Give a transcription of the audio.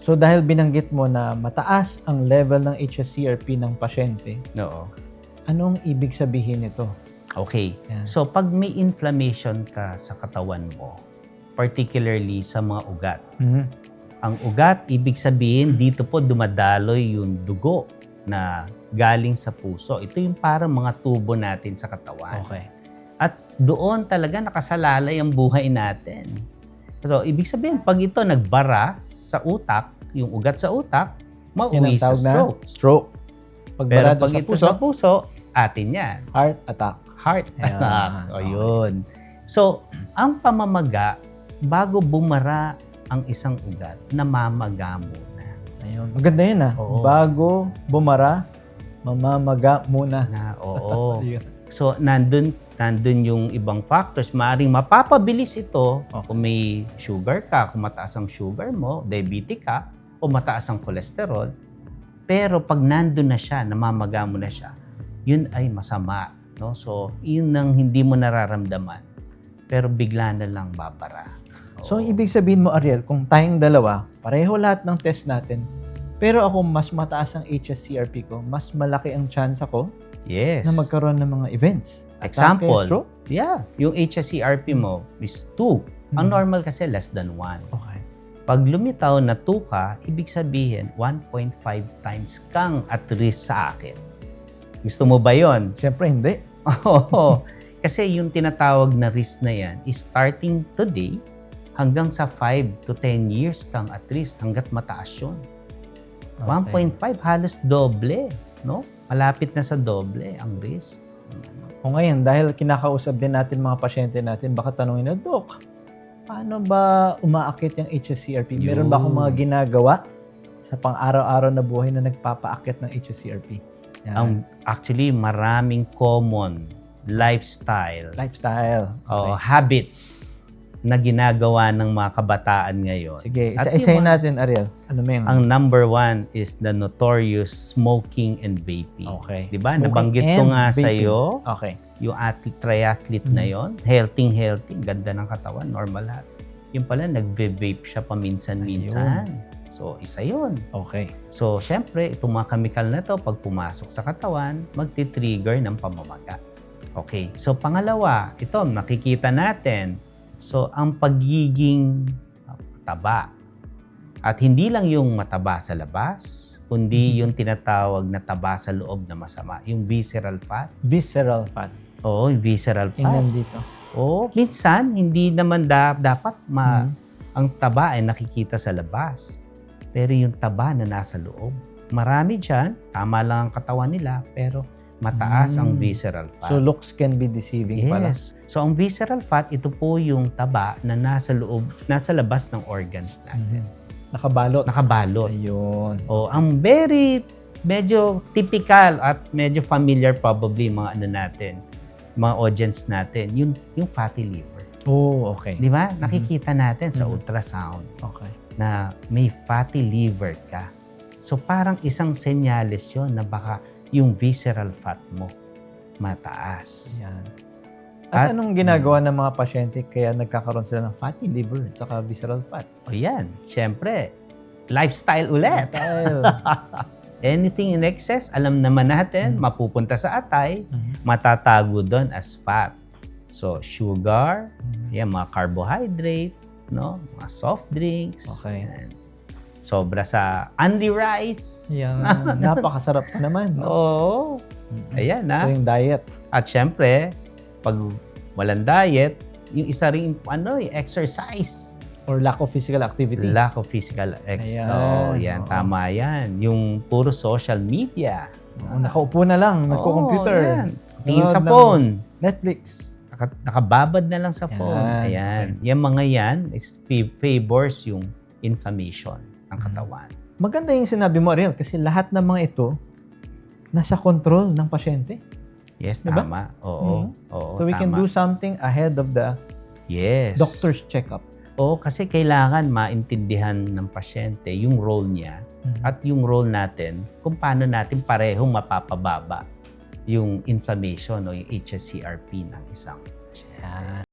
So dahil binanggit mo na mataas ang level ng HSCRP ng pasyente, Oo. anong ibig sabihin nito? Okay. Yan. So, pag may inflammation ka sa katawan mo, particularly sa mga ugat, ang ugat, ibig sabihin, dito po dumadaloy yung dugo na galing sa puso. Ito yung parang mga tubo natin sa katawan. Okay. At doon talaga nakasalalay ang buhay natin. So, ibig sabihin, pag ito nagbara sa utak, yung ugat sa utak, Yan ang mauwi sa tawag na stroke. stroke. Pag Pero barado pag sa ito puso, sa puso, atin yan. heart attack. Heart Ayan. attack. O Okay. yun. So, ang pamamaga, bago bumara ang isang ugat, namamaga muna. Ayun. Maganda yun Oo. Bago bumara, mamamaga muna. Oo. Ayun. So, nandun yung ibang factors. Maaring mapapabilis ito kung may sugar ka, kung mataas ang sugar mo, diabetic ka, o mataas ang cholesterol. Pero pag nandun na siya, namamaga mo na siya, yun ay masama. No? So, yun ang hindi mo nararamdaman. Pero bigla na lang babara. So, ang ibig sabihin mo, Ariel, kung tayong dalawa, pareho lahat ng test natin, pero ako mas mataas ang HSCRP ko, mas malaki ang chance ako Yes. na magkaroon ng mga events. Example, Stroke? yeah, yung HSCRP mo is 2. Ang normal kasi less than 1. Okay. Pag lumitaw na 2 ka, ibig sabihin 1.5 times kang at risk sa akin. Gusto mo ba yon? Siyempre, hindi. Oo. Kasi yung tinatawag na risk na yan is starting today hanggang sa 5 to 10 years kang at risk hanggat mataas yun. 1.5 halos doble, no? Malapit na sa doble ang risk. O ngayon, dahil kinakausap din natin mga pasyente natin, baka tanongin na, Dok, paano ba umaakit yung HSCRP? Meron ba akong mga ginagawa sa pang-araw-araw na buhay na nagpapaakit ng HSCRP? Yan. Actually, maraming common lifestyle Lifestyle. o habits na ginagawa ng mga kabataan ngayon. Sige, At isa-isahin yung natin, Ariel. Ano mo yun? Ang number 1 is the notorious smoking and vaping. Okay. Diba? Smoking Nabanggit ko and nga vaping. sa'yo, Okay. yung triathlete na yon, healthy, ganda ng katawan, normal lahat. Yung pala, nagve-vape siya paminsan-minsan. So, isa yon. Okay. So, syempre, itong mga chemical na to, pag pumasok sa katawan, magti-trigger ng pamamaga. Okay. So, pangalawa, ito, nakikita natin. So, ang pagiging taba. At hindi lang yung mataba sa labas, kundi yung tinatawag na taba sa loob na masama, yung visceral fat. Visceral fat. Oo, yung visceral fat. Yung nandito. Oo, minsan, hindi naman dapat ang taba ay nakikita sa labas. Pero yung taba na nasa loob, marami dyan, tama lang ang katawan nila, pero mataas ang visceral fat. So, looks can be deceiving pala. Yes. So, ang visceral fat, ito po yung taba na nasa loob, nasa labas ng organs natin. Nakabalot. Nakabalot. Ayun. O, ang medyo typical at medyo familiar probably mga natin, mga audience natin, yung fatty liver. Oh, okay. Di ba? Nakikita natin sa ultrasound Okay. na may fatty liver ka. So, parang isang senyales yon na baka yung visceral fat mo mataas. Yan. At At- anong ginagawa ng mga pasyente kaya nagkakaroon sila ng fatty liver at saka visceral fat? O yan, syempre, lifestyle ulit. Dahil, Anything in excess, alam naman natin, mapupunta sa atay, matatago doon as fat. So, sugar, yan, mga carbohydrate, no? Mga soft drinks. Okay. Yan. Sobra sa Andy Rice. yan. Napakasarap pa naman. Oo. Ayan, So, yung diet. At syempre, pag walang diet, yung isa rin, exercise. Or lack of physical activity. Lack of physical Ayan. Oo, yan. Oo. Tama yan. Yung puro social media. Nakaupo na lang, nagko-computer. Oo, yan. Tingin sa Nanonood ng phone. Netflix. Nakababad na lang sa phone. Yan. Ayan. Yung mga yan is favors yung inflammation ng katawan. Maganda yung sinabi mo, Ariel, kasi lahat ng mga ito nasa control ng pasyente. Yes, Diba? tama. Oo. Oo, So we can tama. do something ahead of the Yes. doctor's checkup. Oo, kasi kailangan maintindihan ng pasyente yung role niya at yung role natin kung paano natin parehong mapapababa yung inflammation o yung HSCRP ng isang pasyente. Yan.